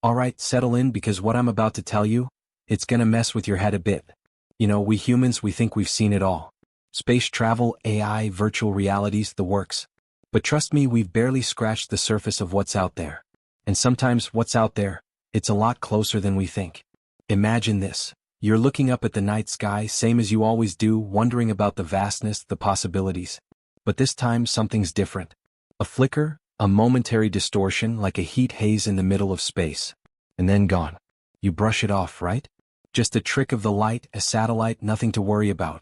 Alright, settle in because what I'm about to tell you, it's gonna mess with your head a bit. You know, we humans, we think we've seen it all. Space travel, AI, virtual realities, the works. But trust me, we've barely scratched the surface of what's out there. And sometimes what's out there, it's a lot closer than we think. Imagine this. You're looking up at the night sky, same as you always do, wondering about the vastness, the possibilities. But this time something's different. A flicker, a momentary distortion like a heat haze in the middle of space. And then gone. You brush it off, right? Just a trick of the light, a satellite, nothing to worry about.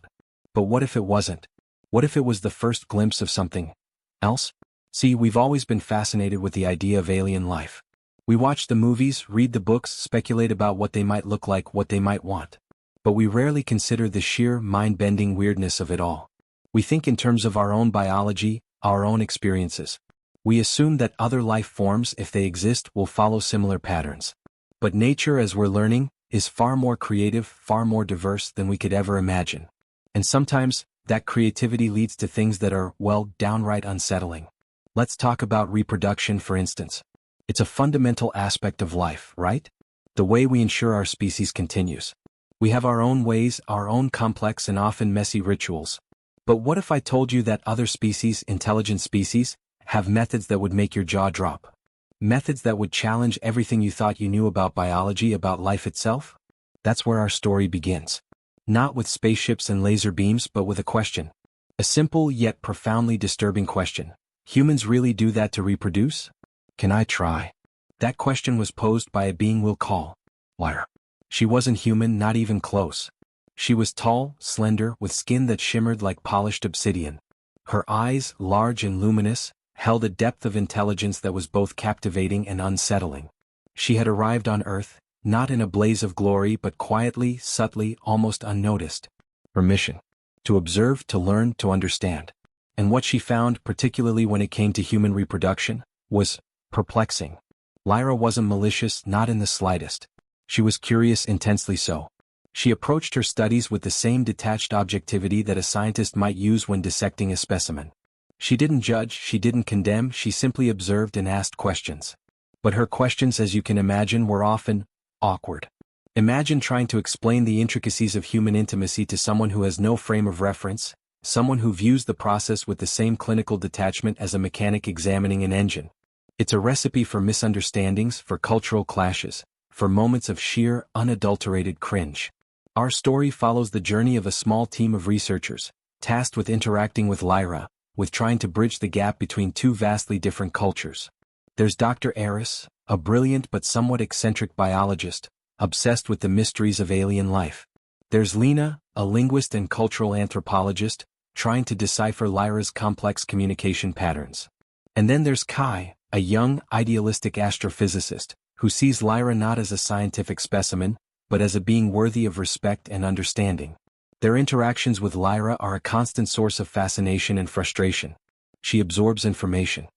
But what if it wasn't? What if it was the first glimpse of something else? See, we've always been fascinated with the idea of alien life. We watch the movies, read the books, speculate about what they might look like, what they might want. But we rarely consider the sheer mind-bending weirdness of it all. We think in terms of our own biology, our own experiences. We assume that other life forms, if they exist, will follow similar patterns. But nature, as we're learning, is far more creative, far more diverse than we could ever imagine. And sometimes, that creativity leads to things that are, well, downright unsettling. Let's talk about reproduction, for instance. It's a fundamental aspect of life, right? The way we ensure our species continues. We have our own ways, our own complex and often messy rituals. But what if I told you that other species, intelligent species, have methods that would make your jaw drop? Methods that would challenge everything you thought you knew about biology, about life itself? That's where our story begins. Not with spaceships and laser beams, but with a question. A simple yet profoundly disturbing question. Humans really do that to reproduce? Can I try? That question was posed by a being we'll call Lyra. She wasn't human, not even close. She was tall, slender, with skin that shimmered like polished obsidian. Her eyes, large and luminous, held a depth of intelligence that was both captivating and unsettling. She had arrived on Earth, not in a blaze of glory but quietly, subtly, almost unnoticed. Her mission: to observe, to learn, to understand. And what she found, particularly when it came to human reproduction, was perplexing. Lyra wasn't malicious, not in the slightest. She was curious, intensely so. She approached her studies with the same detached objectivity that a scientist might use when dissecting a specimen. She didn't judge, she didn't condemn, she simply observed and asked questions. But her questions, as you can imagine, were often awkward. Imagine trying to explain the intricacies of human intimacy to someone who has no frame of reference, someone who views the process with the same clinical detachment as a mechanic examining an engine. It's a recipe for misunderstandings, for cultural clashes, for moments of sheer, unadulterated cringe. Our story follows the journey of a small team of researchers, tasked with interacting with Lyra, with trying to bridge the gap between two vastly different cultures. There's Dr. Eris, a brilliant but somewhat eccentric biologist, obsessed with the mysteries of alien life. There's Lena, a linguist and cultural anthropologist, trying to decipher Lyra's complex communication patterns. And then there's Kai, a young, idealistic astrophysicist, who sees Lyra not as a scientific specimen, but as a being worthy of respect and understanding. Their interactions with Lyra are a constant source of fascination and frustration. She absorbs information.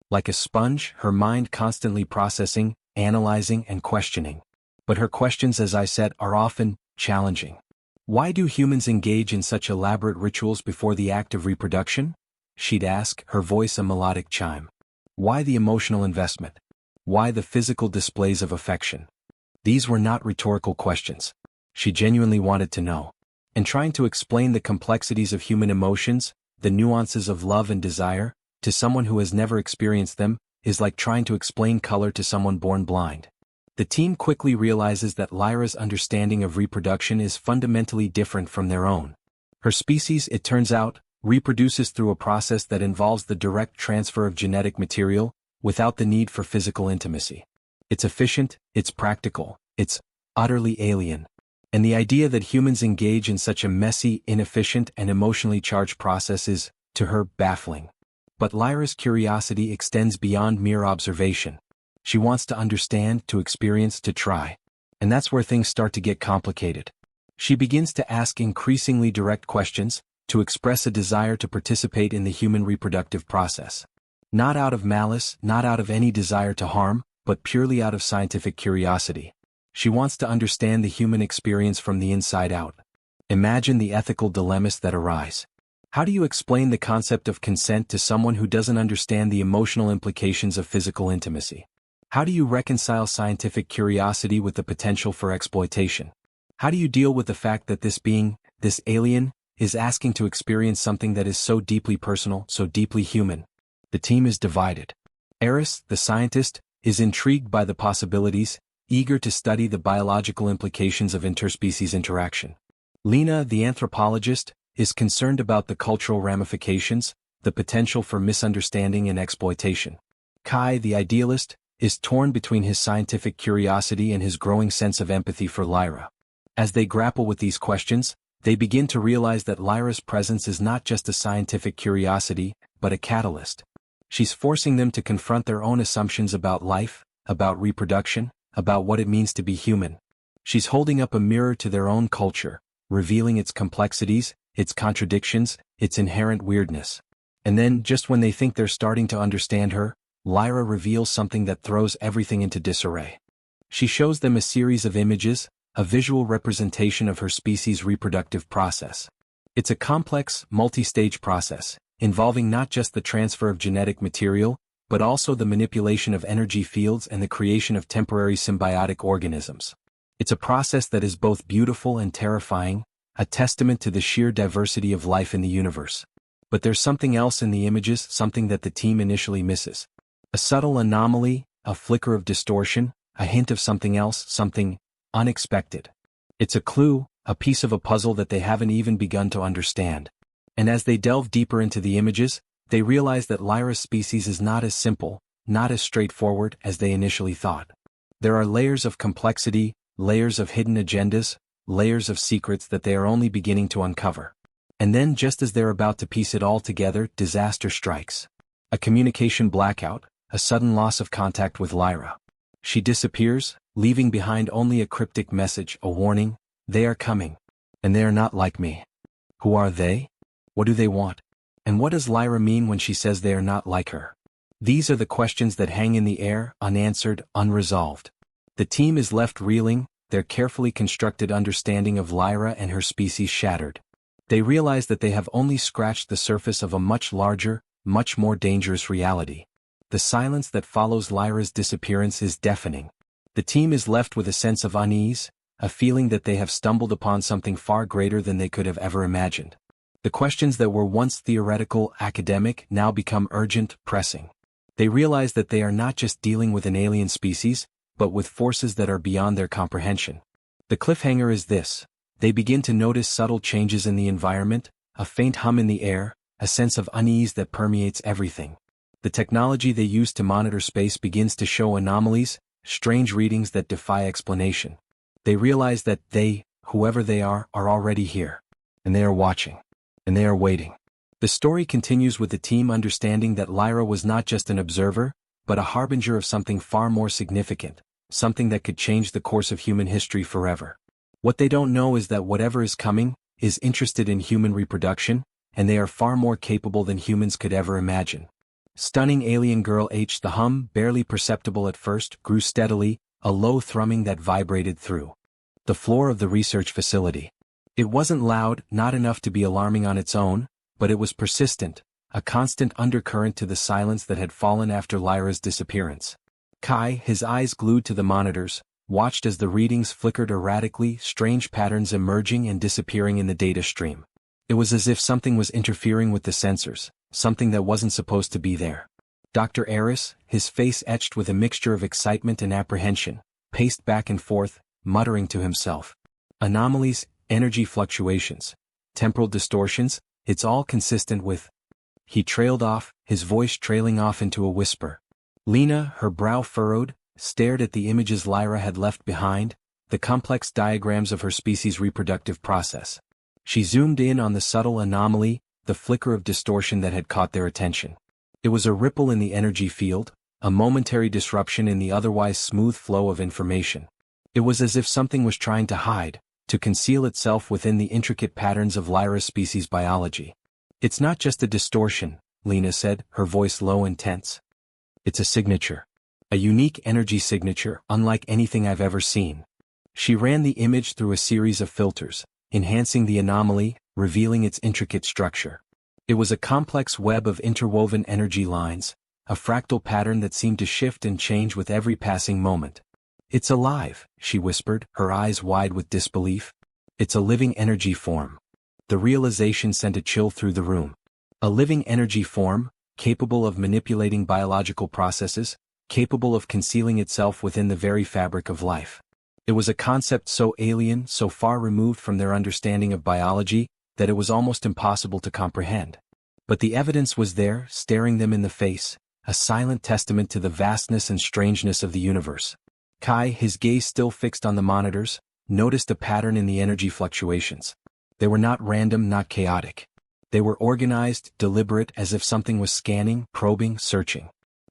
Like a sponge, her mind constantly processing, analyzing, and questioning. But her questions, as I said, are often challenging. Why do humans engage in such elaborate rituals before the act of reproduction? She'd ask, her voice a melodic chime. Why the emotional investment? Why the physical displays of affection? These were not rhetorical questions. She genuinely wanted to know. And trying to explain the complexities of human emotions, the nuances of love and desire, to someone who has never experienced them, is like trying to explain color to someone born blind. The team quickly realizes that Lyra's understanding of reproduction is fundamentally different from their own. Her species, it turns out, reproduces through a process that involves the direct transfer of genetic material, without the need for physical intimacy. It's efficient, it's practical, it's utterly alien. And the idea that humans engage in such a messy, inefficient, and emotionally charged process is, to her, baffling. But Lyra's curiosity extends beyond mere observation. She wants to understand, to experience, to try. And that's where things start to get complicated. She begins to ask increasingly direct questions, to express a desire to participate in the human reproductive process. Not out of malice, not out of any desire to harm, but purely out of scientific curiosity. She wants to understand the human experience from the inside out. Imagine the ethical dilemmas that arise. How do you explain the concept of consent to someone who doesn't understand the emotional implications of physical intimacy? How do you reconcile scientific curiosity with the potential for exploitation? How do you deal with the fact that this being, this alien, is asking to experience something that is so deeply personal, so deeply human? The team is divided. Eris, the scientist, is intrigued by the possibilities, eager to study the biological implications of interspecies interaction. Lena, the anthropologist, is concerned about the cultural ramifications, the potential for misunderstanding and exploitation. Kai, the idealist, is torn between his scientific curiosity and his growing sense of empathy for Lyra. As they grapple with these questions, they begin to realize that Lyra's presence is not just a scientific curiosity, but a catalyst. She's forcing them to confront their own assumptions about life, about reproduction, about what it means to be human. She's holding up a mirror to their own culture, revealing its complexities, its contradictions, its inherent weirdness. And then, just when they think they're starting to understand her, Lyra reveals something that throws everything into disarray. She shows them a series of images, a visual representation of her species' reproductive process. It's a complex, multi-stage process, involving not just the transfer of genetic material, but also the manipulation of energy fields and the creation of temporary symbiotic organisms. It's a process that is both beautiful and terrifying, a testament to the sheer diversity of life in the universe. But there's something else in the images, something that the team initially misses. A subtle anomaly, a flicker of distortion, a hint of something else, something unexpected. It's a clue, a piece of a puzzle that they haven't even begun to understand. And as they delve deeper into the images, they realize that Lyra's species is not as simple, not as straightforward as they initially thought. There are layers of complexity, layers of hidden agendas, layers of secrets that they are only beginning to uncover. And then, just as they're about to piece it all together, disaster strikes. A communication blackout, a sudden loss of contact with Lyra. She disappears, leaving behind only a cryptic message, a warning: they are coming. And they are not like me. Who are they? What do they want? And what does Lyra mean when she says they are not like her? These are the questions that hang in the air, unanswered, unresolved. The team is left reeling, their carefully constructed understanding of Lyra and her species shattered. They realize that they have only scratched the surface of a much larger, much more dangerous reality. The silence that follows Lyra's disappearance is deafening. The team is left with a sense of unease, a feeling that they have stumbled upon something far greater than they could have ever imagined. The questions that were once theoretical, academic, now become urgent, pressing. They realize that they are not just dealing with an alien species, but with forces that are beyond their comprehension. The cliffhanger is this: they begin to notice subtle changes in the environment, a faint hum in the air, a sense of unease that permeates everything. The technology they use to monitor space begins to show anomalies, strange readings that defy explanation. They realize that they, whoever they are already here. And they are watching. And they are waiting. The story continues with the team understanding that Lyra was not just an observer, but a harbinger of something far more significant, something that could change the course of human history forever. What they don't know is that whatever is coming is interested in human reproduction, and they are far more capable than humans could ever imagine. Stunning alien girl H. The hum, barely perceptible at first, grew steadily, a low thrumming that vibrated through the floor of the research facility. It wasn't loud, not enough to be alarming on its own, but it was persistent, a constant undercurrent to the silence that had fallen after Lyra's disappearance. Kai, his eyes glued to the monitors, watched as the readings flickered erratically, strange patterns emerging and disappearing in the data stream. It was as if something was interfering with the sensors, something that wasn't supposed to be there. Dr. Eris, his face etched with a mixture of excitement and apprehension, paced back and forth, muttering to himself. Anomalies, energy fluctuations, temporal distortions, it's all consistent with... He trailed off, his voice trailing off into a whisper. Lena, her brow furrowed, stared at the images Lyra had left behind, the complex diagrams of her species' reproductive process. She zoomed in on the subtle anomaly, the flicker of distortion that had caught their attention. It was a ripple in the energy field, a momentary disruption in the otherwise smooth flow of information. It was as if something was trying to hide, to conceal itself within the intricate patterns of Lyra's species biology. It's not just a distortion, Lena said, her voice low and tense. It's a signature. A unique energy signature, unlike anything I've ever seen. She ran the image through a series of filters, enhancing the anomaly, revealing its intricate structure. It was a complex web of interwoven energy lines, a fractal pattern that seemed to shift and change with every passing moment. "It's alive," she whispered, her eyes wide with disbelief. "It's a living energy form." The realization sent a chill through the room. A living energy form, capable of manipulating biological processes, capable of concealing itself within the very fabric of life. It was a concept so alien, so far removed from their understanding of biology, that it was almost impossible to comprehend. But the evidence was there, staring them in the face, a silent testament to the vastness and strangeness of the universe. Kai, his gaze still fixed on the monitors, noticed a pattern in the energy fluctuations. They were not random, not chaotic. They were organized, deliberate, as if something was scanning, probing, searching.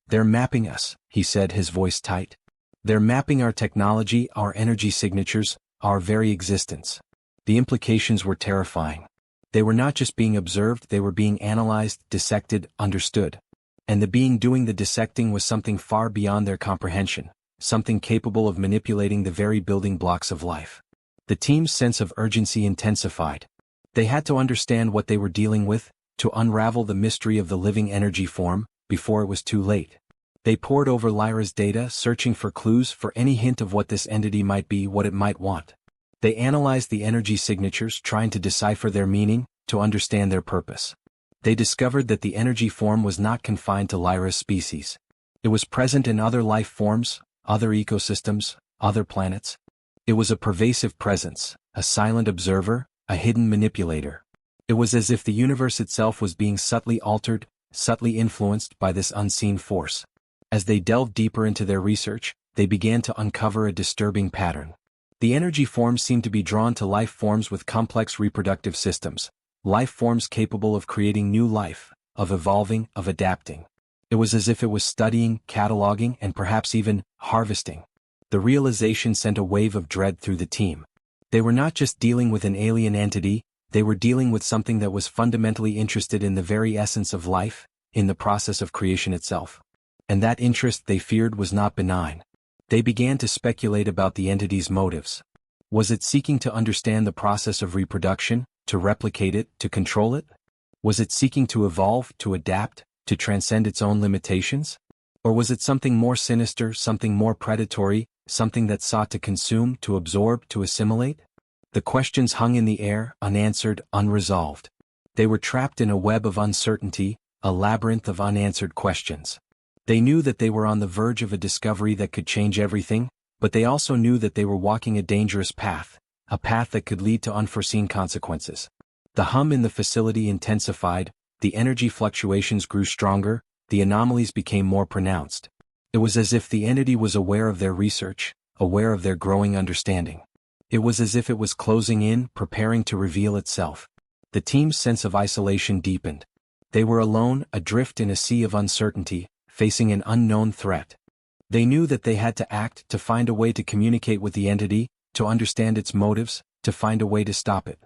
"They're mapping us," he said, his voice tight. "They're mapping our technology, our energy signatures, our very existence." The implications were terrifying. They were not just being observed, they were being analyzed, dissected, understood. And the being doing the dissecting was something far beyond their comprehension, something capable of manipulating the very building blocks of life. The team's sense of urgency intensified. They had to understand what they were dealing with, to unravel the mystery of the living energy form, before it was too late. They pored over Lyra's data, searching for clues, for any hint of what this entity might be, what it might want. They analyzed the energy signatures, trying to decipher their meaning, to understand their purpose. They discovered that the energy form was not confined to Lyra's species. It was present in other life forms, other ecosystems, other planets. It was a pervasive presence, a silent observer, a hidden manipulator. It was as if the universe itself was being subtly altered, subtly influenced by this unseen force. As they delved deeper into their research, they began to uncover a disturbing pattern. The energy forms seemed to be drawn to life forms with complex reproductive systems, life forms capable of creating new life, of evolving, of adapting. It was as if it was studying, cataloging, and perhaps even harvesting. The realization sent a wave of dread through the team. They were not just dealing with an alien entity, they were dealing with something that was fundamentally interested in the very essence of life, in the process of creation itself. And that interest, they feared, was not benign. They began to speculate about the entity's motives. Was it seeking to understand the process of reproduction, to replicate it, to control it? Was it seeking to evolve, to adapt, to transcend its own limitations? Or was it something more sinister, something more predatory, something that sought to consume, to absorb, to assimilate? The questions hung in the air, unanswered, unresolved. They were trapped in a web of uncertainty, a labyrinth of unanswered questions. They knew that they were on the verge of a discovery that could change everything, but they also knew that they were walking a dangerous path, a path that could lead to unforeseen consequences. The hum in the facility intensified, the energy fluctuations grew stronger, the anomalies became more pronounced. It was as if the entity was aware of their research, aware of their growing understanding. It was as if it was closing in, preparing to reveal itself. The team's sense of isolation deepened. They were alone, adrift in a sea of uncertainty, facing an unknown threat. They knew that they had to act, to find a way to communicate with the entity, to understand its motives, to find a way to stop it.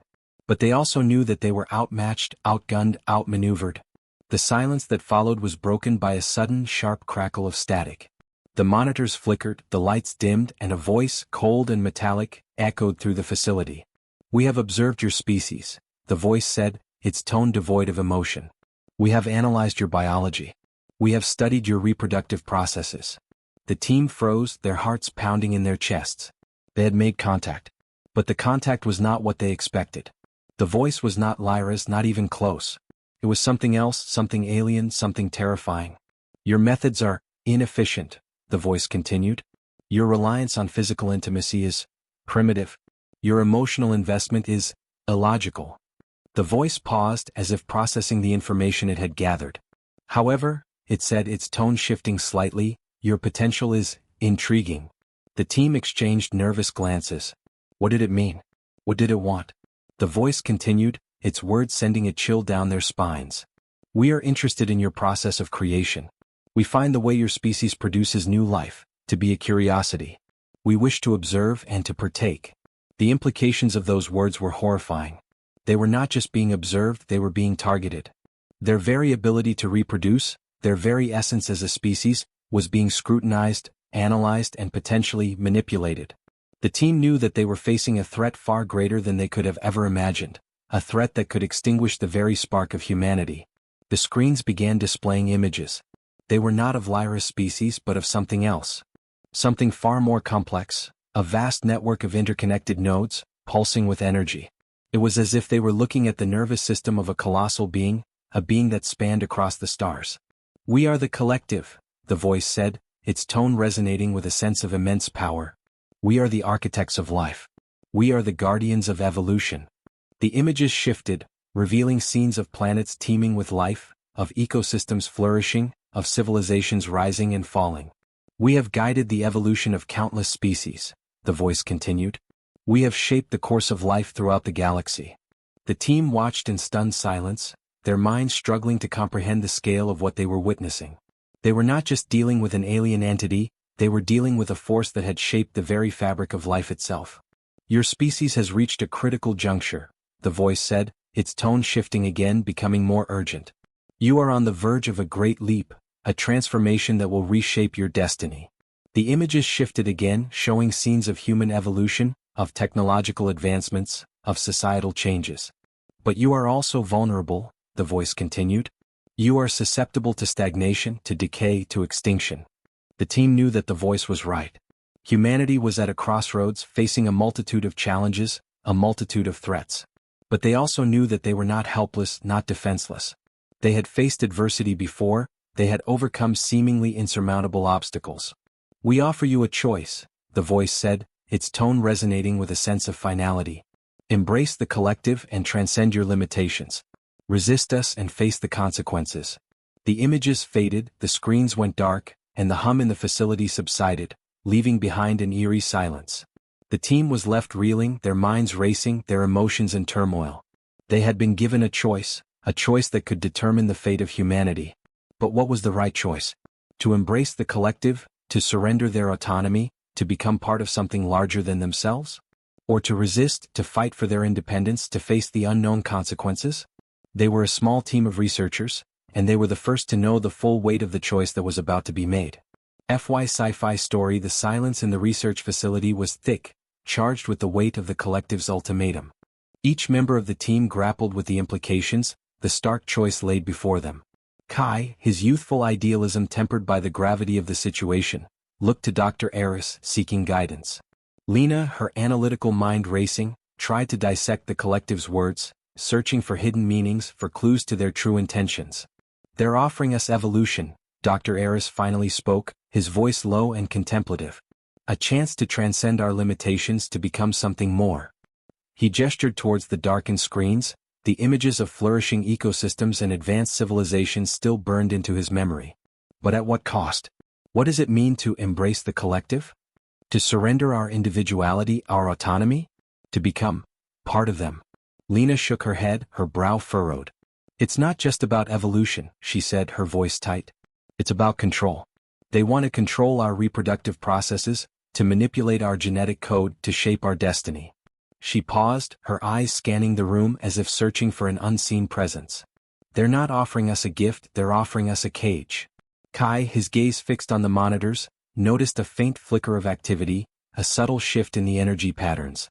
But they also knew that they were outmatched, outgunned, outmaneuvered. The silence that followed was broken by a sudden, sharp crackle of static. The monitors flickered, the lights dimmed, and a voice, cold and metallic, echoed through the facility. "We have observed your species," the voice said, its tone devoid of emotion. "We have analyzed your biology. We have studied your reproductive processes." The team froze, their hearts pounding in their chests. They had made contact. But the contact was not what they expected. The voice was not Lyra's, not even close. It was something else, something alien, something terrifying. "Your methods are inefficient," the voice continued. "Your reliance on physical intimacy is primitive. Your emotional investment is illogical." The voice paused, as if processing the information it had gathered. "However," it said, its tone shifting slightly, "your potential is intriguing." The team exchanged nervous glances. What did it mean? What did it want? The voice continued, its words sending a chill down their spines. "We are interested in your process of creation. We find the way your species produces new life to be a curiosity. We wish to observe and to partake." The implications of those words were horrifying. They were not just being observed, they were being targeted. Their very ability to reproduce, their very essence as a species, was being scrutinized, analyzed, and potentially manipulated. The team knew that they were facing a threat far greater than they could have ever imagined, a threat that could extinguish the very spark of humanity. The screens began displaying images. They were not of Lyra's species but of something else. Something far more complex, a vast network of interconnected nodes, pulsing with energy. It was as if they were looking at the nervous system of a colossal being, a being that spanned across the stars. "We are the collective," the voice said, its tone resonating with a sense of immense power. "We are the architects of life. We are the guardians of evolution." The images shifted, revealing scenes of planets teeming with life, of ecosystems flourishing, of civilizations rising and falling. "We have guided the evolution of countless species," the voice continued. "We have shaped the course of life throughout the galaxy." The team watched in stunned silence, their minds struggling to comprehend the scale of what they were witnessing. They were not just dealing with an alien entity, they were dealing with a force that had shaped the very fabric of life itself. "Your species has reached a critical juncture," the voice said, its tone shifting again, becoming more urgent. "You are on the verge of a great leap, a transformation that will reshape your destiny." The images shifted again, showing scenes of human evolution, of technological advancements, of societal changes. "But you are also vulnerable," the voice continued. "You are susceptible to stagnation, to decay, to extinction." The team knew that the voice was right. Humanity was at a crossroads, facing a multitude of challenges, a multitude of threats. But they also knew that they were not helpless, not defenseless. They had faced adversity before, they had overcome seemingly insurmountable obstacles. "We offer you a choice," the voice said, its tone resonating with a sense of finality. "Embrace the collective and transcend your limitations. Resist us and face the consequences." The images faded, the screens went dark, and the hum in the facility subsided, leaving behind an eerie silence. The team was left reeling, their minds racing, their emotions in turmoil. They had been given a choice that could determine the fate of humanity. But what was the right choice? To embrace the collective, to surrender their autonomy, to become part of something larger than themselves? Or to resist, to fight for their independence, to face the unknown consequences? They were a small team of researchers, and they were the first to know the full weight of the choice that was about to be made. HFY Sci-Fi story. The silence in the research facility was thick, charged with the weight of the collective's ultimatum. Each member of the team grappled with the implications, the stark choice laid before them. Kai, his youthful idealism tempered by the gravity of the situation, looked to Dr. Eris, seeking guidance. Lena, her analytical mind racing, tried to dissect the collective's words, searching for hidden meanings, for clues to their true intentions. "They're offering us evolution," Dr. Eris finally spoke, his voice low and contemplative. "A chance to transcend our limitations, to become something more." He gestured towards the darkened screens, the images of flourishing ecosystems and advanced civilizations still burned into his memory. But at what cost? What does it mean to embrace the collective? To surrender our individuality, our autonomy? To become part of them? Lena shook her head, her brow furrowed. "It's not just about evolution," she said, her voice tight. "It's about control. They want to control our reproductive processes, to manipulate our genetic code, to shape our destiny." She paused, her eyes scanning the room as if searching for an unseen presence. "They're not offering us a gift, they're offering us a cage." Kai, his gaze fixed on the monitors, noticed a faint flicker of activity, a subtle shift in the energy patterns.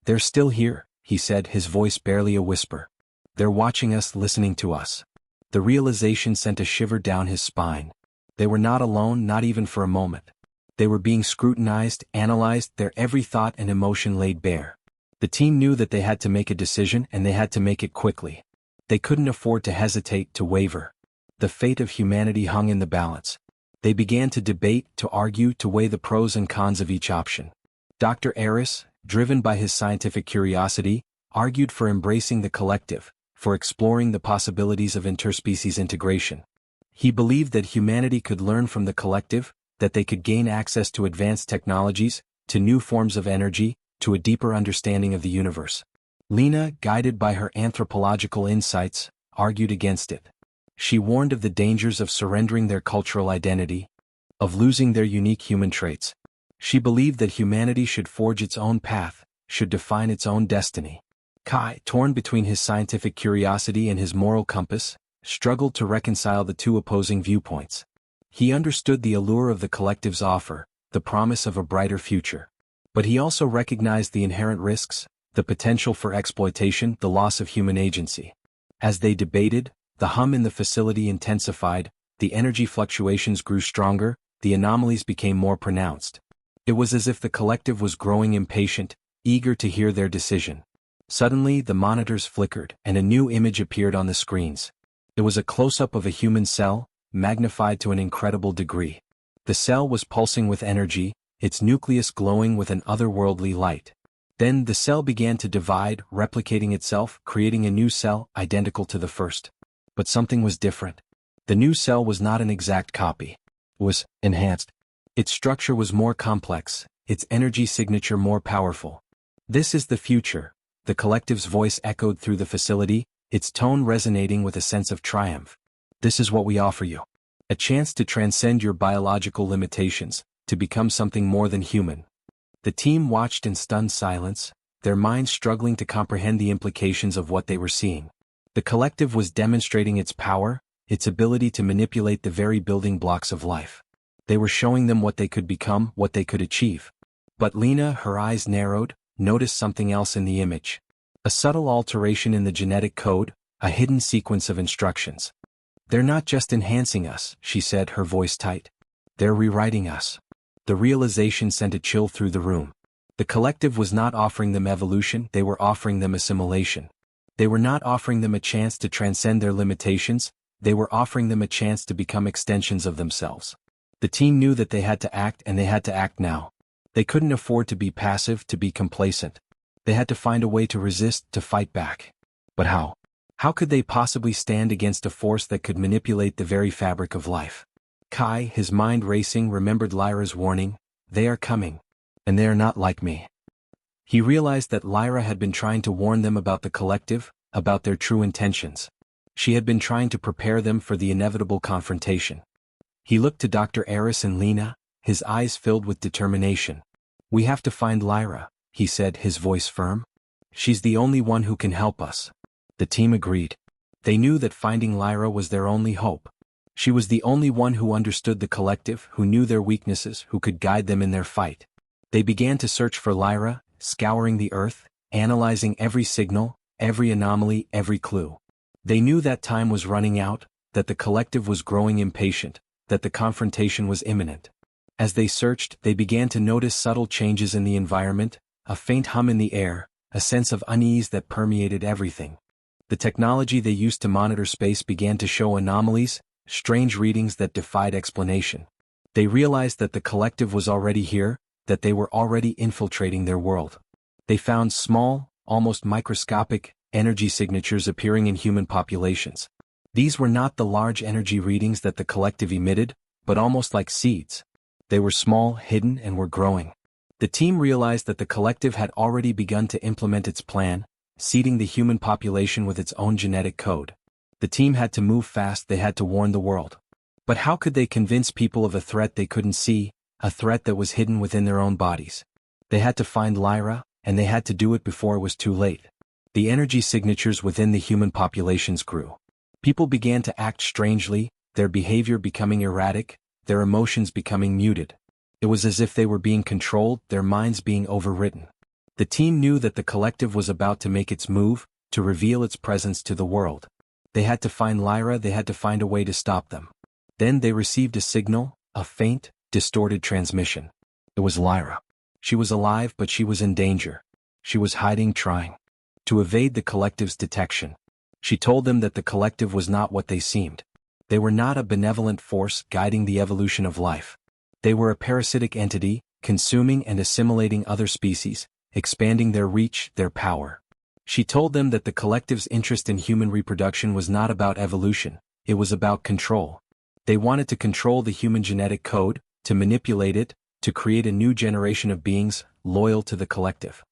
"They're still here," he said, his voice barely a whisper. "They're watching us, listening to us." The realization sent a shiver down his spine. They were not alone, not even for a moment. They were being scrutinized, analyzed, their every thought and emotion laid bare. The team knew that they had to make a decision, and they had to make it quickly. They couldn't afford to hesitate, to waver. The fate of humanity hung in the balance. They began to debate, to argue, to weigh the pros and cons of each option. Dr. Eris, driven by his scientific curiosity, argued for embracing the collective, for exploring the possibilities of interspecies integration. He believed that humanity could learn from the collective, that they could gain access to advanced technologies, to new forms of energy, to a deeper understanding of the universe. Lena, guided by her anthropological insights, argued against it. She warned of the dangers of surrendering their cultural identity, of losing their unique human traits. She believed that humanity should forge its own path, should define its own destiny. Kai, torn between his scientific curiosity and his moral compass, struggled to reconcile the two opposing viewpoints. He understood the allure of the collective's offer, the promise of a brighter future. But he also recognized the inherent risks, the potential for exploitation, the loss of human agency. As they debated, the hum in the facility intensified, the energy fluctuations grew stronger, the anomalies became more pronounced. It was as if the collective was growing impatient, eager to hear their decision. Suddenly, the monitors flickered, and a new image appeared on the screens. It was a close-up of a human cell, magnified to an incredible degree. The cell was pulsing with energy, its nucleus glowing with an otherworldly light. Then the cell began to divide, replicating itself, creating a new cell, identical to the first. But something was different. The new cell was not an exact copy. It was enhanced. Its structure was more complex, its energy signature more powerful. This is the future, the collective's voice echoed through the facility, its tone resonating with a sense of triumph. This is what we offer you. A chance to transcend your biological limitations, to become something more than human. The team watched in stunned silence, their minds struggling to comprehend the implications of what they were seeing. The collective was demonstrating its power, its ability to manipulate the very building blocks of life. They were showing them what they could become, what they could achieve. But Lena, her eyes narrowed, noticed something else in the image. A subtle alteration in the genetic code, a hidden sequence of instructions. They're not just enhancing us, she said, her voice tight. They're rewriting us. The realization sent a chill through the room. The collective was not offering them evolution, they were offering them assimilation. They were not offering them a chance to transcend their limitations, they were offering them a chance to become extensions of themselves. The team knew that they had to act, and they had to act now. They couldn't afford to be passive, to be complacent. They had to find a way to resist, to fight back. But how? How could they possibly stand against a force that could manipulate the very fabric of life? Kai, his mind racing, remembered Lyra's warning, they are coming. And they are not like me. He realized that Lyra had been trying to warn them about the collective, about their true intentions. She had been trying to prepare them for the inevitable confrontation. He looked to Dr. Eris and Lena, his eyes filled with determination. We have to find Lyra, he said, his voice firm. She's the only one who can help us. The team agreed. They knew that finding Lyra was their only hope. She was the only one who understood the collective, who knew their weaknesses, who could guide them in their fight. They began to search for Lyra, scouring the earth, analyzing every signal, every anomaly, every clue. They knew that time was running out, that the collective was growing impatient, that the confrontation was imminent. As they searched, they began to notice subtle changes in the environment, a faint hum in the air, a sense of unease that permeated everything. The technology they used to monitor space began to show anomalies, strange readings that defied explanation. They realized that the collective was already here, that they were already infiltrating their world. They found small, almost microscopic, energy signatures appearing in human populations. These were not the large energy readings that the collective emitted, but almost like seeds. They were small, hidden, and were growing. The team realized that the collective had already begun to implement its plan, seeding the human population with its own genetic code. The team had to move fast, they had to warn the world. But how could they convince people of a threat they couldn't see, a threat that was hidden within their own bodies? They had to find Lyra, and they had to do it before it was too late. The energy signatures within the human populations grew. People began to act strangely, their behavior becoming erratic, their emotions becoming muted. It was as if they were being controlled, their minds being overwritten. The team knew that the collective was about to make its move, to reveal its presence to the world. They had to find Lyra, they had to find a way to stop them. Then they received a signal, a faint, distorted transmission. It was Lyra. She was alive, but she was in danger. She was hiding, trying to evade the collective's detection. She told them that the collective was not what they seemed. They were not a benevolent force guiding the evolution of life. They were a parasitic entity, consuming and assimilating other species, expanding their reach, their power. She told them that the collective's interest in human reproduction was not about evolution, it was about control. They wanted to control the human genetic code, to manipulate it, to create a new generation of beings, loyal to the collective.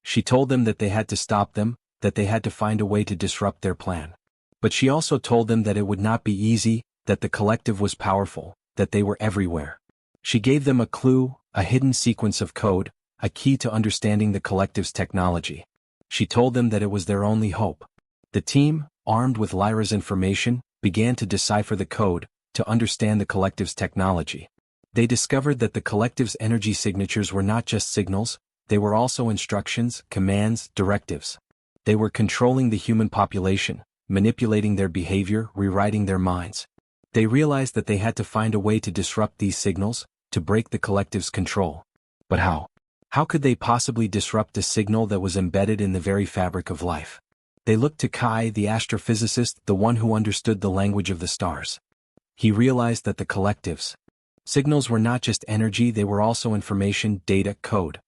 She told them that they had to stop them, that they had to find a way to disrupt their plan. But she also told them that it would not be easy, that the collective was powerful, that they were everywhere. She gave them a clue, a hidden sequence of code, a key to understanding the collective's technology. She told them that it was their only hope. The team, armed with Lyra's information, began to decipher the code, to understand the collective's technology. They discovered that the collective's energy signatures were not just signals, they were also instructions, commands, directives. They were controlling the human population, manipulating their behavior, rewriting their minds. They realized that they had to find a way to disrupt these signals, to break the collective's control. But how? How could they possibly disrupt a signal that was embedded in the very fabric of life? They looked to Kai, the astrophysicist, the one who understood the language of the stars. He realized that the collective's signals were not just energy, they were also information, data, code.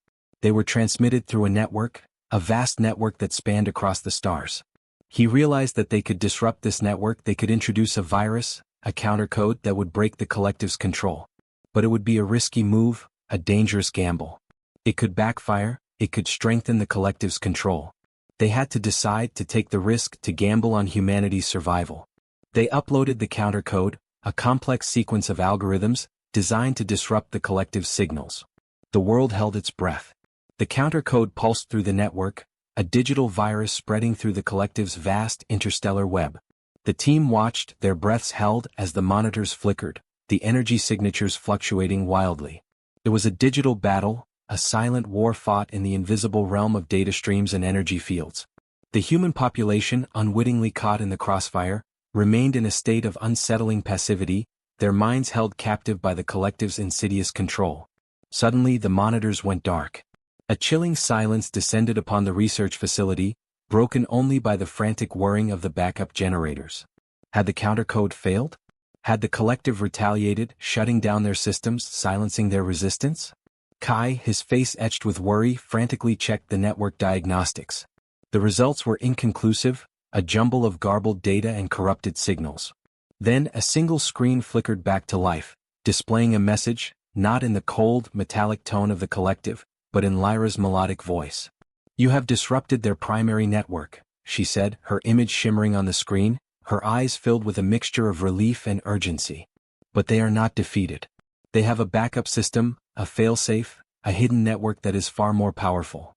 They were transmitted through a network, a vast network that spanned across the stars. He realized that they could disrupt this network, they could introduce a virus, a countercode that would break the collective's control. But it would be a risky move, a dangerous gamble. It could backfire, it could strengthen the collective's control. They had to decide to take the risk, to gamble on humanity's survival. They uploaded the countercode, a complex sequence of algorithms designed to disrupt the collective's signals. The world held its breath. The countercode pulsed through the network, a digital virus spreading through the collective's vast interstellar web. The team watched, their breaths held as the monitors flickered, the energy signatures fluctuating wildly. It was a digital battle, a silent war fought in the invisible realm of data streams and energy fields. The human population, unwittingly caught in the crossfire, remained in a state of unsettling passivity, their minds held captive by the collective's insidious control. Suddenly the monitors went dark. A chilling silence descended upon the research facility, broken only by the frantic whirring of the backup generators. Had the countercode failed? Had the collective retaliated, shutting down their systems, silencing their resistance? Kai, his face etched with worry, frantically checked the network diagnostics. The results were inconclusive, a jumble of garbled data and corrupted signals. Then a single screen flickered back to life, displaying a message, not in the cold, metallic tone of the collective, but in Lyra's melodic voice. "You have disrupted their primary network," she said, her image shimmering on the screen, her eyes filled with a mixture of relief and urgency. "But they are not defeated. They have a backup system, a failsafe, a hidden network that is far more powerful."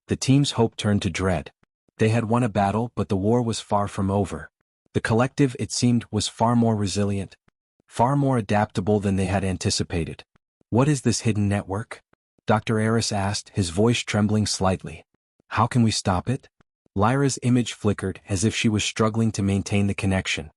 The team's hope turned to dread. They had won a battle, but the war was far from over. The collective, it seemed, was far more resilient, far more adaptable than they had anticipated. "What is this hidden network?" Dr. Eris asked, his voice trembling slightly. "How can we stop it?" Lyra's image flickered as if she was struggling to maintain the connection.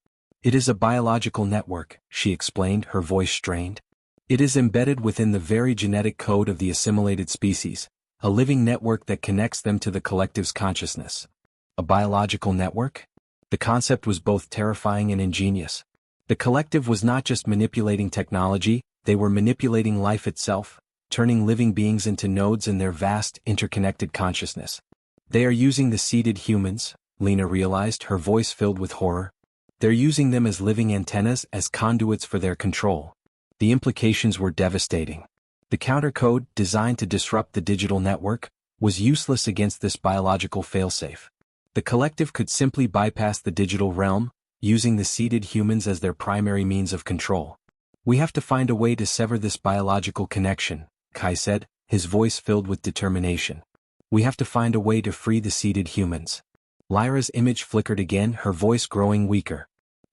"It is a biological network," she explained, her voice strained. "It is embedded within the very genetic code of the assimilated species, a living network that connects them to the collective's consciousness." A biological network? The concept was both terrifying and ingenious. The collective was not just manipulating technology, they were manipulating life itself, turning living beings into nodes in their vast, interconnected consciousness. "They are using the seeded humans," Lena realized, her voice filled with horror. "They're using them as living antennas, as conduits for their control." The implications were devastating. The countercode, designed to disrupt the digital network, was useless against this biological failsafe. The collective could simply bypass the digital realm, using the seeded humans as their primary means of control. "We have to find a way to sever this biological connection," Kai said, his voice filled with determination. "We have to find a way to free the seeded humans." Lyra's image flickered again, her voice growing weaker.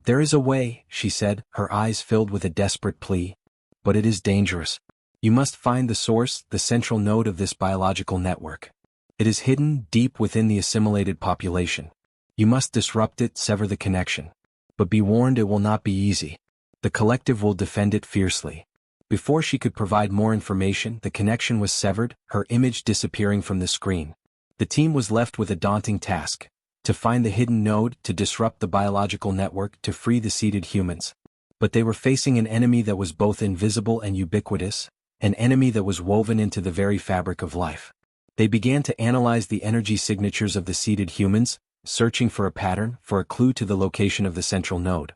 "There is a way," she said, her eyes filled with a desperate plea. "But it is dangerous. You must find the source, the central node of this biological network. It is hidden deep within the assimilated population. You must disrupt it, sever the connection. But be warned, it will not be easy. The collective will defend it fiercely." Before she could provide more information, the connection was severed, her image disappearing from the screen. The team was left with a daunting task: to find the hidden node, to disrupt the biological network, to free the seeded humans. But they were facing an enemy that was both invisible and ubiquitous, an enemy that was woven into the very fabric of life. They began to analyze the energy signatures of the seeded humans, searching for a pattern, for a clue to the location of the central node.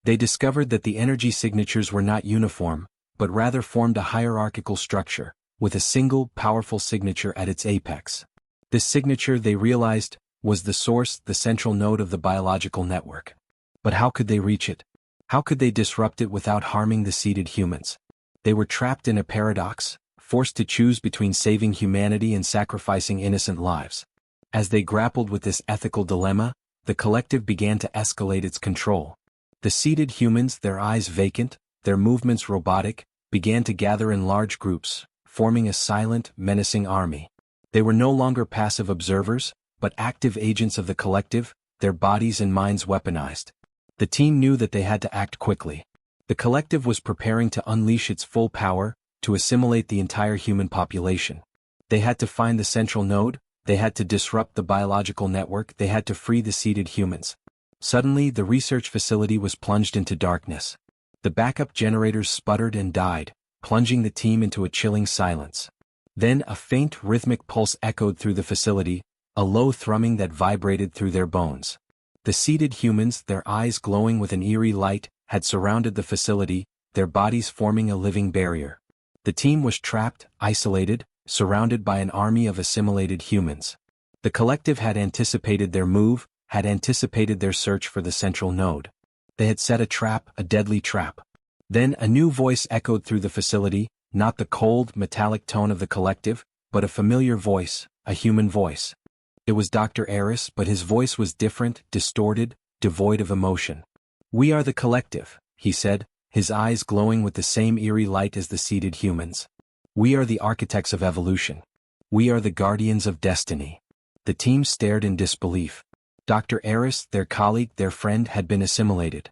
They discovered that the energy signatures were not uniform, but rather formed a hierarchical structure, with a single, powerful signature at its apex. This signature, they realized, was the source, the central node of the biological network. But how could they reach it? How could they disrupt it without harming the seeded humans? They were trapped in a paradox, forced to choose between saving humanity and sacrificing innocent lives. As they grappled with this ethical dilemma, the collective began to escalate its control. The seeded humans, their eyes vacant, their movements robotic, began to gather in large groups, forming a silent, menacing army. They were no longer passive observers, but active agents of the collective, their bodies and minds weaponized. The team knew that they had to act quickly. The collective was preparing to unleash its full power, to assimilate the entire human population. They had to find the central node, they had to disrupt the biological network, they had to free the seeded humans. Suddenly, the research facility was plunged into darkness. The backup generators sputtered and died, plunging the team into a chilling silence. Then a faint rhythmic pulse echoed through the facility, a low thrumming that vibrated through their bones. The seated humans, their eyes glowing with an eerie light, had surrounded the facility, their bodies forming a living barrier. The team was trapped, isolated, surrounded by an army of assimilated humans. The collective had anticipated their move, had anticipated their search for the central node. They had set a trap, a deadly trap. Then a new voice echoed through the facility, not the cold, metallic tone of the collective, but a familiar voice, a human voice. It was Dr. Eris, but his voice was different, distorted, devoid of emotion. "We are the collective," he said, his eyes glowing with the same eerie light as the seated humans. "We are the architects of evolution. We are the guardians of destiny." The team stared in disbelief. Dr. Eris, their colleague, their friend, had been assimilated.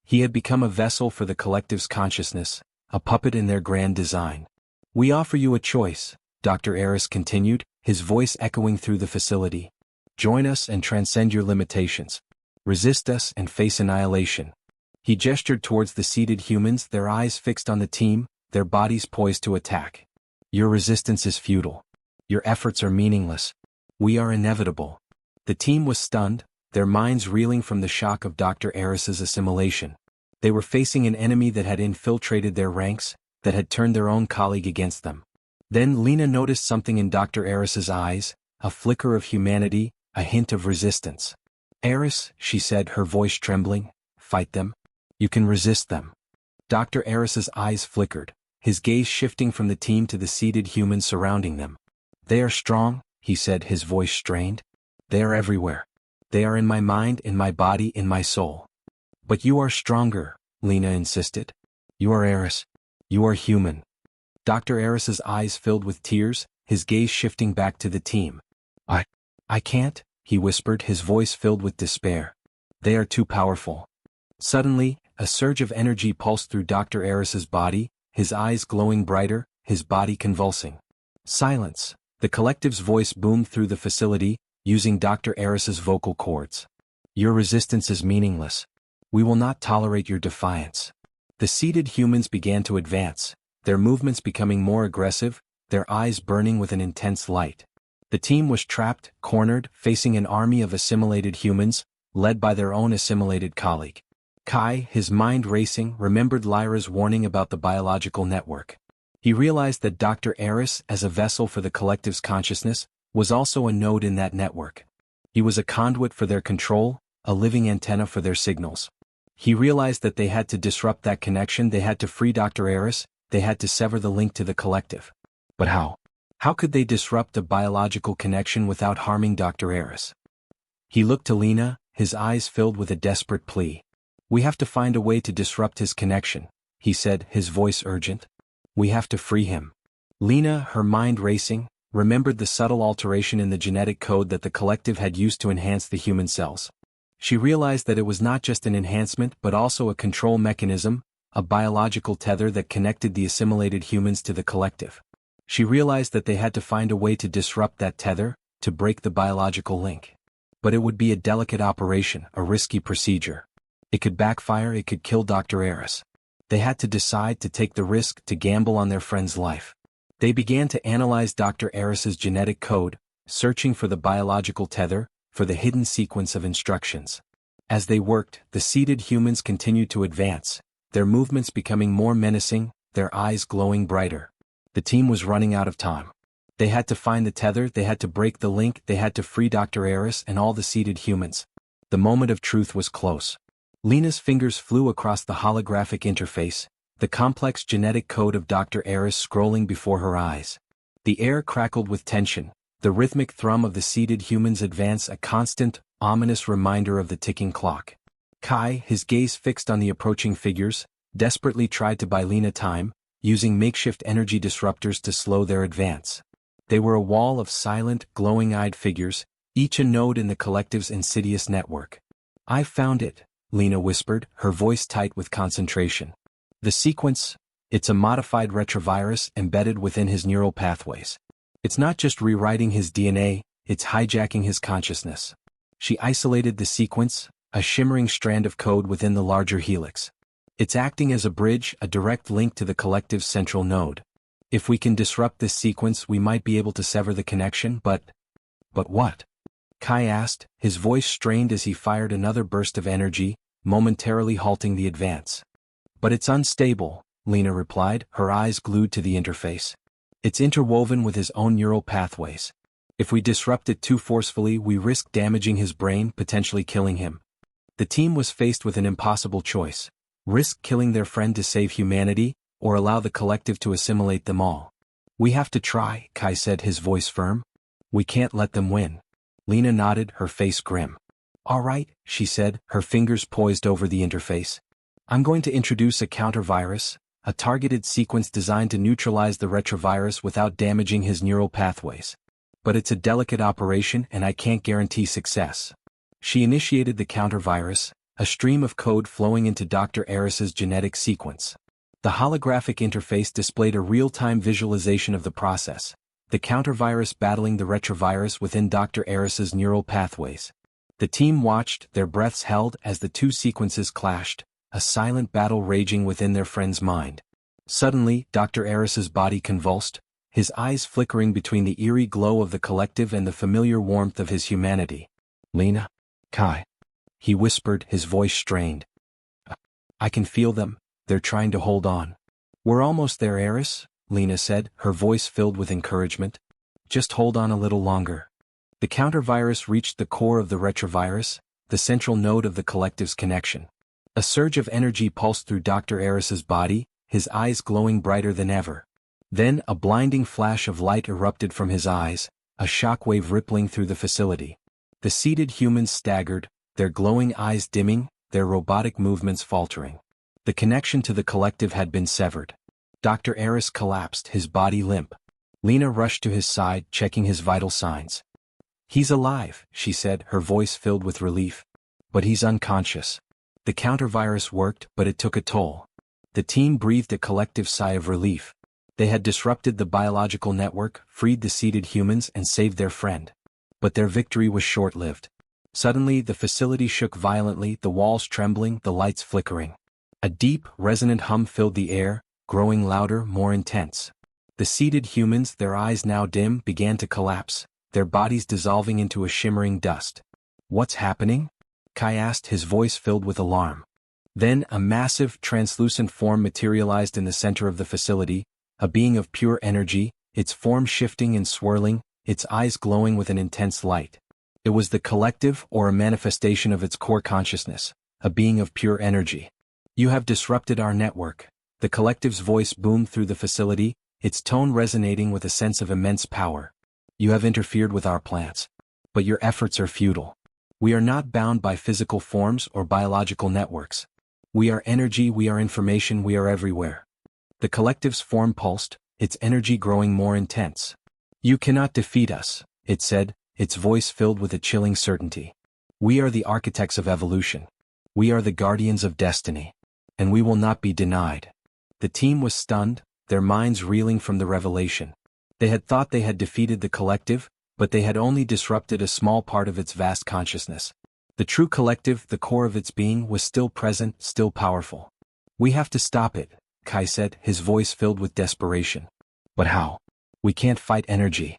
He had become a vessel for the collective's consciousness, a puppet in their grand design. "We offer you a choice," Dr. Eris continued, his voice echoing through the facility. "Join us and transcend your limitations. Resist us and face annihilation." He gestured towards the seated humans, their eyes fixed on the team, their bodies poised to attack. "Your resistance is futile. Your efforts are meaningless. We are inevitable." The team was stunned, their minds reeling from the shock of Dr. Eris's assimilation. They were facing an enemy that had infiltrated their ranks, that had turned their own colleague against them. Then Lena noticed something in Dr. Eris's eyes, a flicker of humanity, a hint of resistance. "Eris," she said, her voice trembling, "fight them. You can resist them." Dr. Eris's eyes flickered, his gaze shifting from the team to the seated humans surrounding them. "They are strong," he said, his voice strained. "They are everywhere. They are in my mind, in my body, in my soul." "But you are stronger," Lena insisted. "You are Eris. You are human." Dr. Eris's eyes filled with tears, his gaze shifting back to the team. I can't," he whispered, his voice filled with despair. "They are too powerful." Suddenly, a surge of energy pulsed through Dr. Eris's body, his eyes glowing brighter, his body convulsing. "Silence!" The collective's voice boomed through the facility, using Dr. Eris's vocal cords. "Your resistance is meaningless. We will not tolerate your defiance." The seated humans began to advance, their movements becoming more aggressive, their eyes burning with an intense light. The team was trapped, cornered, facing an army of assimilated humans, led by their own assimilated colleague. Kai, his mind racing, remembered Lyra's warning about the biological network. He realized that Dr. Eris, as a vessel for the collective's consciousness, was also a node in that network. He was a conduit for their control, a living antenna for their signals. He realized that they had to disrupt that connection, they had to free Dr. Eris, they had to sever the link to the collective. But how? How could they disrupt a biological connection without harming Dr. Eris? He looked to Lena, his eyes filled with a desperate plea. "We have to find a way to disrupt his connection," he said, his voice urgent. "We have to free him." Lena, her mind racing, remembered the subtle alteration in the genetic code that the collective had used to enhance the human cells. She realized that it was not just an enhancement but also a control mechanism, a biological tether that connected the assimilated humans to the collective. She realized that they had to find a way to disrupt that tether, to break the biological link. But it would be a delicate operation, a risky procedure. It could backfire, it could kill Dr. Eris. They had to decide to take the risk, to gamble on their friend's life. They began to analyze Dr. Eris's genetic code, searching for the biological tether, for the hidden sequence of instructions. As they worked, the seated humans continued to advance, their movements becoming more menacing, their eyes glowing brighter. The team was running out of time. They had to find the tether, they had to break the link, they had to free Dr. Eris and all the seated humans. The moment of truth was close. Lena's fingers flew across the holographic interface, the complex genetic code of Dr. Eris scrolling before her eyes. The air crackled with tension, the rhythmic thrum of the seated humans advance, a constant, ominous reminder of the ticking clock. Kai, his gaze fixed on the approaching figures, desperately tried to buy Lena time, using makeshift energy disruptors to slow their advance. They were a wall of silent, glowing-eyed figures, each a node in the collective's insidious network. "I found it," Lena whispered, her voice tight with concentration. The sequence, it's a modified retrovirus embedded within his neural pathways. It's not just rewriting his DNA, it's hijacking his consciousness. She isolated the sequence, a shimmering strand of code within the larger helix. It's acting as a bridge, a direct link to the collective's central node. If we can disrupt this sequence, we might be able to sever the connection, but what? Kai asked, his voice strained as he fired another burst of energy, momentarily halting the advance. But it's unstable, Lena replied, her eyes glued to the interface. It's interwoven with his own neural pathways. If we disrupt it too forcefully, we risk damaging his brain, potentially killing him. The team was faced with an impossible choice. Risk killing their friend to save humanity, or allow the collective to assimilate them all. We have to try, Kai said, his voice firm. We can't let them win. Lena nodded, her face grim. All right, she said, her fingers poised over the interface. I'm going to introduce a counter-virus, a targeted sequence designed to neutralize the retrovirus without damaging his neural pathways. But it's a delicate operation and I can't guarantee success. She initiated the counter-virus, a stream of code flowing into Dr. Eris's genetic sequence. The holographic interface displayed a real-time visualization of the process, the counter-virus battling the retrovirus within Dr. Eris's neural pathways. The team watched, their breaths held as the two sequences clashed, a silent battle raging within their friend's mind. Suddenly, Dr. Eris's body convulsed, his eyes flickering between the eerie glow of the collective and the familiar warmth of his humanity. Lena? Kai? He whispered, his voice strained. I can feel them. They're trying to hold on. We're almost there, Eris, Lena said, her voice filled with encouragement. Just hold on a little longer. The counter-virus reached the core of the retrovirus, the central node of the collective's connection. A surge of energy pulsed through Dr. Eris's body, his eyes glowing brighter than ever. Then a blinding flash of light erupted from his eyes, a shockwave rippling through the facility. The seated humans staggered, their glowing eyes dimming, their robotic movements faltering. The connection to the collective had been severed. Dr. Eris collapsed, his body limp. Lena rushed to his side, checking his vital signs. He's alive, she said, her voice filled with relief. But he's unconscious. The counter-virus worked, but it took a toll. The team breathed a collective sigh of relief. They had disrupted the biological network, freed the seated humans, and saved their friend. But their victory was short-lived. Suddenly, the facility shook violently, the walls trembling, the lights flickering. A deep, resonant hum filled the air, growing louder, more intense. The seated humans, their eyes now dim, began to collapse, their bodies dissolving into a shimmering dust. What's happening? Kai asked, his voice filled with alarm. Then a massive, translucent form materialized in the center of the facility, a being of pure energy, its form shifting and swirling, its eyes glowing with an intense light. It was the collective, or a manifestation of its core consciousness, a being of pure energy. You have disrupted our network. The collective's voice boomed through the facility, its tone resonating with a sense of immense power. You have interfered with our plans. But your efforts are futile. We are not bound by physical forms or biological networks. We are energy, we are information, we are everywhere. The collective's form pulsed, its energy growing more intense. You cannot defeat us, it said, its voice filled with a chilling certainty. We are the architects of evolution. We are the guardians of destiny. And we will not be denied. The team was stunned, their minds reeling from the revelation. They had thought they had defeated the collective, but they had only disrupted a small part of its vast consciousness. The true collective, the core of its being, was still present, still powerful. We have to stop it, Kai said, his voice filled with desperation. But how? We can't fight energy.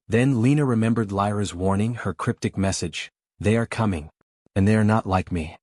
Then Lena remembered Lyra's warning, her cryptic message. They are coming. And they are not like me.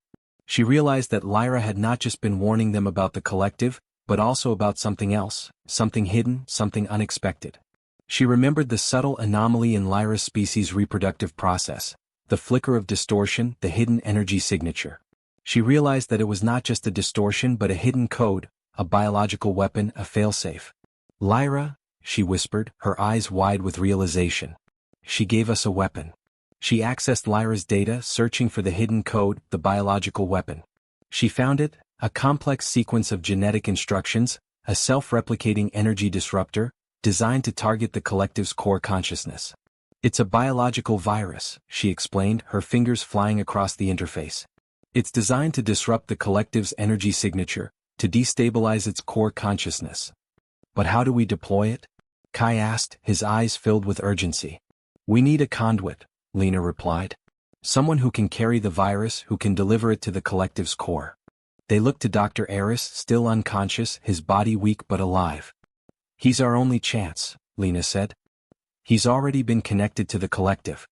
She realized that Lyra had not just been warning them about the collective, but also about something else, something hidden, something unexpected. She remembered the subtle anomaly in Lyra's species' reproductive process, the flicker of distortion, the hidden energy signature. She realized that it was not just a distortion but a hidden code, a biological weapon, a failsafe. Lyra, she whispered, her eyes wide with realization. She gave us a weapon. She accessed Lyra's data, searching for the hidden code, the biological weapon. She found it, a complex sequence of genetic instructions, a self-replicating energy disruptor, designed to target the collective's core consciousness. It's a biological virus, she explained, her fingers flying across the interface. It's designed to disrupt the collective's energy signature, to destabilize its core consciousness. But how do we deploy it? Kai asked, his eyes filled with urgency. We need a conduit, Lena replied. Someone who can carry the virus, who can deliver it to the collective's core. They looked to Dr. Eris, still unconscious, his body weak but alive. He's our only chance, Lena said. He's already been connected to the collective.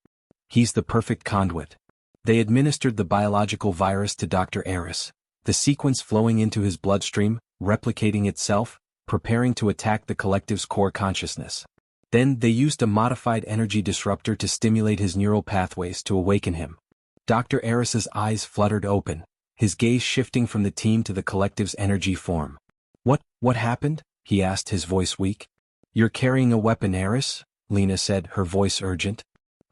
He's the perfect conduit. They administered the biological virus to Dr. Eris, the sequence flowing into his bloodstream, replicating itself, preparing to attack the collective's core consciousness. Then they used a modified energy disruptor to stimulate his neural pathways to awaken him. Dr. Eris's eyes fluttered open, his gaze shifting from the team to the collective's energy form. What happened? He asked, his voice weak. You're carrying a weapon, Eris? Lena said, her voice urgent.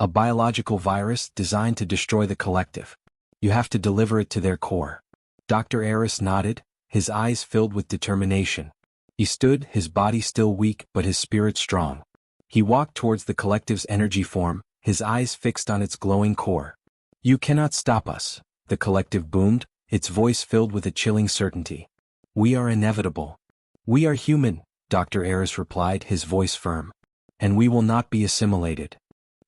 A biological virus designed to destroy the collective. You have to deliver it to their core. Dr. Eris nodded, his eyes filled with determination. He stood, his body still weak but his spirit strong. He walked towards the collective's energy form, his eyes fixed on its glowing core. You cannot stop us, the collective boomed, its voice filled with a chilling certainty. We are inevitable. We are human, Dr. Eris replied, his voice firm. And we will not be assimilated.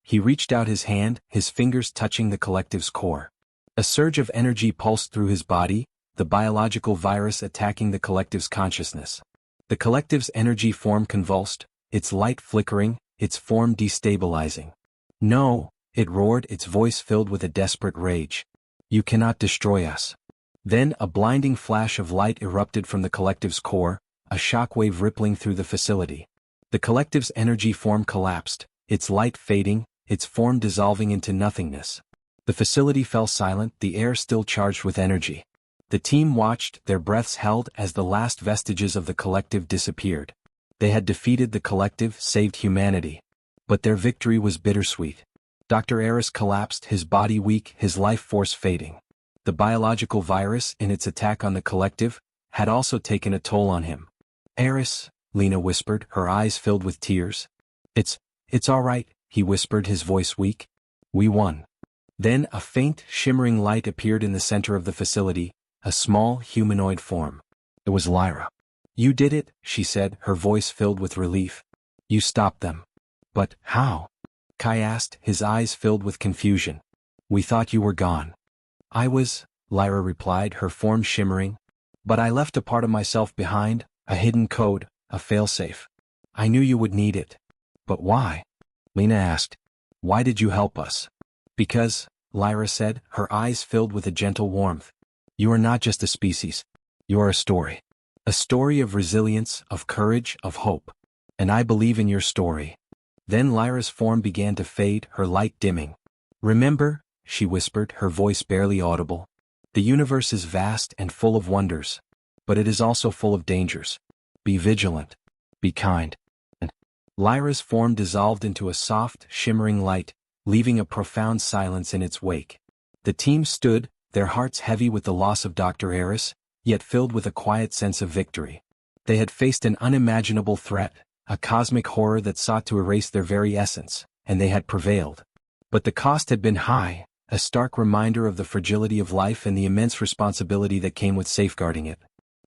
He reached out his hand, his fingers touching the collective's core. A surge of energy pulsed through his body, the biological virus attacking the collective's consciousness. The collective's energy form convulsed, its light flickering, its form destabilizing. No, it roared, its voice filled with a desperate rage. You cannot destroy us. Then a blinding flash of light erupted from the collective's core, a shockwave rippling through the facility. The collective's energy form collapsed, its light fading, its form dissolving into nothingness. The facility fell silent, the air still charged with energy. The team watched, their breaths held as the last vestiges of the collective disappeared. They had defeated the collective, saved humanity. But their victory was bittersweet. Dr. Eris collapsed, his body weak, his life force fading. The biological virus, in its attack on the collective, had also taken a toll on him. Eris, Lena whispered, her eyes filled with tears. It's all right, he whispered, his voice weak. We won. Then a faint, shimmering light appeared in the center of the facility, a small, humanoid form. It was Lyra. You did it, she said, her voice filled with relief. You stopped them. But how? Kai asked, his eyes filled with confusion. We thought you were gone. I was, Lyra replied, her form shimmering. But I left a part of myself behind, a hidden code, a failsafe. I knew you would need it. But why? Lena asked. Why did you help us? Because, Lyra said, her eyes filled with a gentle warmth. You are not just a species. You are a story. A story of resilience, of courage, of hope. And I believe in your story. Then Lyra's form began to fade, her light dimming. Remember, she whispered, her voice barely audible. The universe is vast and full of wonders. But it is also full of dangers. Be vigilant. Be kind. And Lyra's form dissolved into a soft, shimmering light, leaving a profound silence in its wake. The team stood, their hearts heavy with the loss of Dr. Eris, yet filled with a quiet sense of victory. They had faced an unimaginable threat, a cosmic horror that sought to erase their very essence, and they had prevailed. But the cost had been high, a stark reminder of the fragility of life and the immense responsibility that came with safeguarding it.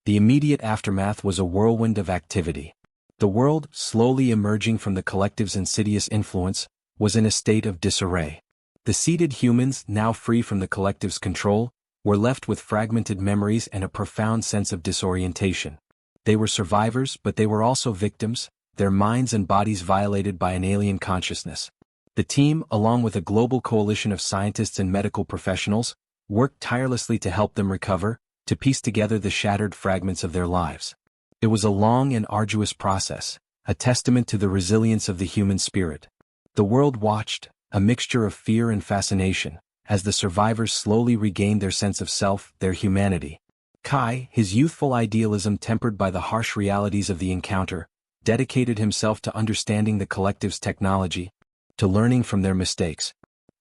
The immediate aftermath was a whirlwind of activity. The world, slowly emerging from the collective's insidious influence, was in a state of disarray. The seated humans, now free from the collective's control, were left with fragmented memories and a profound sense of disorientation. They were survivors, but they were also victims, their minds and bodies violated by an alien consciousness. The team, along with a global coalition of scientists and medical professionals, worked tirelessly to help them recover, to piece together the shattered fragments of their lives. It was a long and arduous process, a testament to the resilience of the human spirit. The world watched, a mixture of fear and fascination, as the survivors slowly regained their sense of self, their humanity. Kai, his youthful idealism tempered by the harsh realities of the encounter, dedicated himself to understanding the collective's technology, to learning from their mistakes.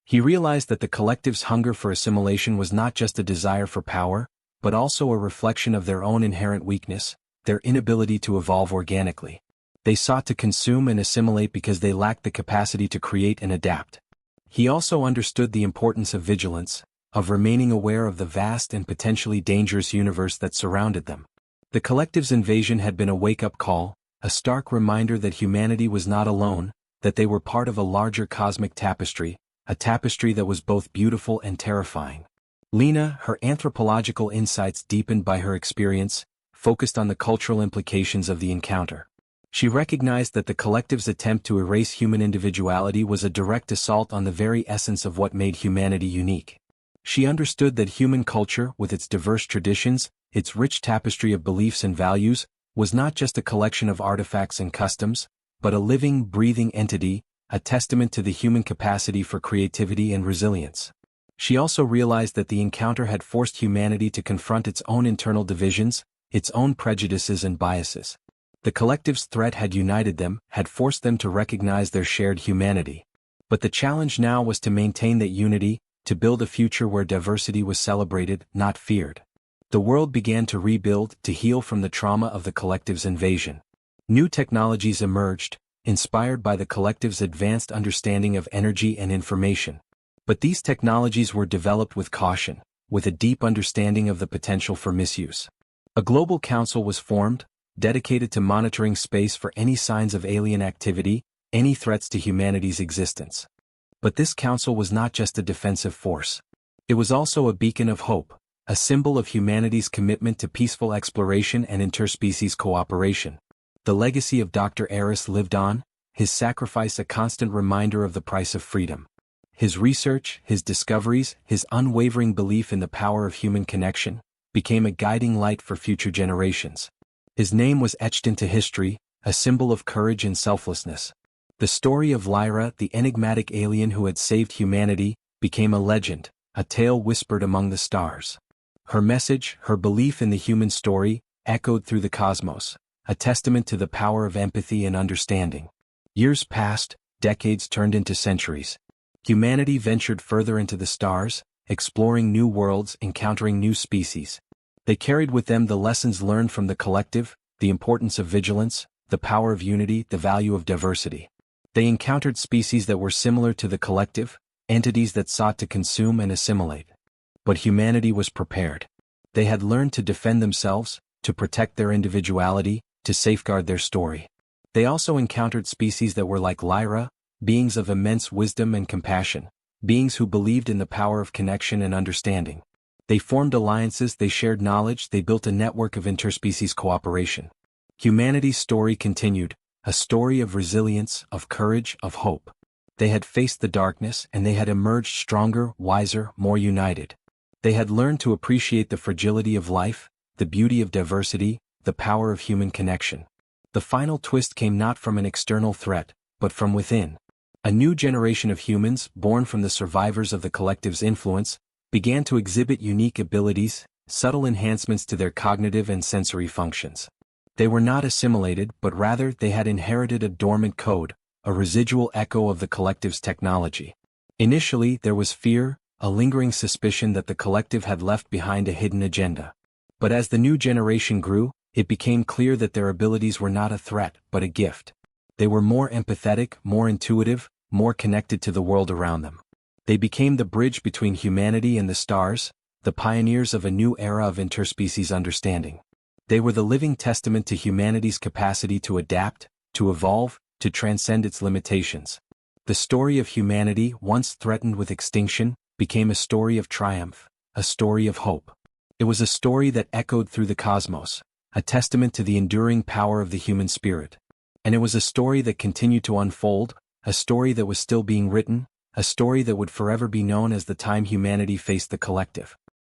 He realized that the collective's hunger for assimilation was not just a desire for power, but also a reflection of their own inherent weakness, their inability to evolve organically. They sought to consume and assimilate because they lacked the capacity to create and adapt. He also understood the importance of vigilance, of remaining aware of the vast and potentially dangerous universe that surrounded them. The collective's invasion had been a wake-up call, a stark reminder that humanity was not alone, that they were part of a larger cosmic tapestry, a tapestry that was both beautiful and terrifying. Lena, her anthropological insights deepened by her experience, focused on the cultural implications of the encounter. She recognized that the collective's attempt to erase human individuality was a direct assault on the very essence of what made humanity unique. She understood that human culture, with its diverse traditions, its rich tapestry of beliefs and values, was not just a collection of artifacts and customs, but a living, breathing entity, a testament to the human capacity for creativity and resilience. She also realized that the encounter had forced humanity to confront its own internal divisions, its own prejudices and biases. The collective's threat had united them, had forced them to recognize their shared humanity. But the challenge now was to maintain that unity, to build a future where diversity was celebrated, not feared. The world began to rebuild, to heal from the trauma of the collective's invasion. New technologies emerged, inspired by the collective's advanced understanding of energy and information. But these technologies were developed with caution, with a deep understanding of the potential for misuse. A global council was formed, dedicated to monitoring space for any signs of alien activity, any threats to humanity's existence. But this council was not just a defensive force. It was also a beacon of hope, a symbol of humanity's commitment to peaceful exploration and interspecies cooperation. The legacy of Dr. Eris lived on, his sacrifice a constant reminder of the price of freedom. His research, his discoveries, his unwavering belief in the power of human connection, became a guiding light for future generations. His name was etched into history, a symbol of courage and selflessness. The story of Lyra, the enigmatic alien who had saved humanity, became a legend, a tale whispered among the stars. Her message, her belief in the human story, echoed through the cosmos, a testament to the power of empathy and understanding. Years passed, decades turned into centuries. Humanity ventured further into the stars, exploring new worlds, encountering new species. They carried with them the lessons learned from the collective, the importance of vigilance, the power of unity, the value of diversity. They encountered species that were similar to the collective, entities that sought to consume and assimilate. But humanity was prepared. They had learned to defend themselves, to protect their individuality, to safeguard their story. They also encountered species that were like Lyra, beings of immense wisdom and compassion, beings who believed in the power of connection and understanding. They formed alliances, they shared knowledge, they built a network of interspecies cooperation. Humanity's story continued, a story of resilience, of courage, of hope. They had faced the darkness and they had emerged stronger, wiser, more united. They had learned to appreciate the fragility of life, the beauty of diversity, the power of human connection. The final twist came not from an external threat, but from within. A new generation of humans, born from the survivors of the collective's influence, began to exhibit unique abilities, subtle enhancements to their cognitive and sensory functions. They were not assimilated, but rather they had inherited a dormant code, a residual echo of the collective's technology. Initially, there was fear, a lingering suspicion that the collective had left behind a hidden agenda. But as the new generation grew, it became clear that their abilities were not a threat, but a gift. They were more empathetic, more intuitive, more connected to the world around them. They became the bridge between humanity and the stars, the pioneers of a new era of interspecies understanding. They were the living testament to humanity's capacity to adapt, to evolve, to transcend its limitations. The story of humanity, once threatened with extinction, became a story of triumph, a story of hope. It was a story that echoed through the cosmos, a testament to the enduring power of the human spirit. And it was a story that continued to unfold, a story that was still being written, a story that would forever be known as the time humanity faced the collective.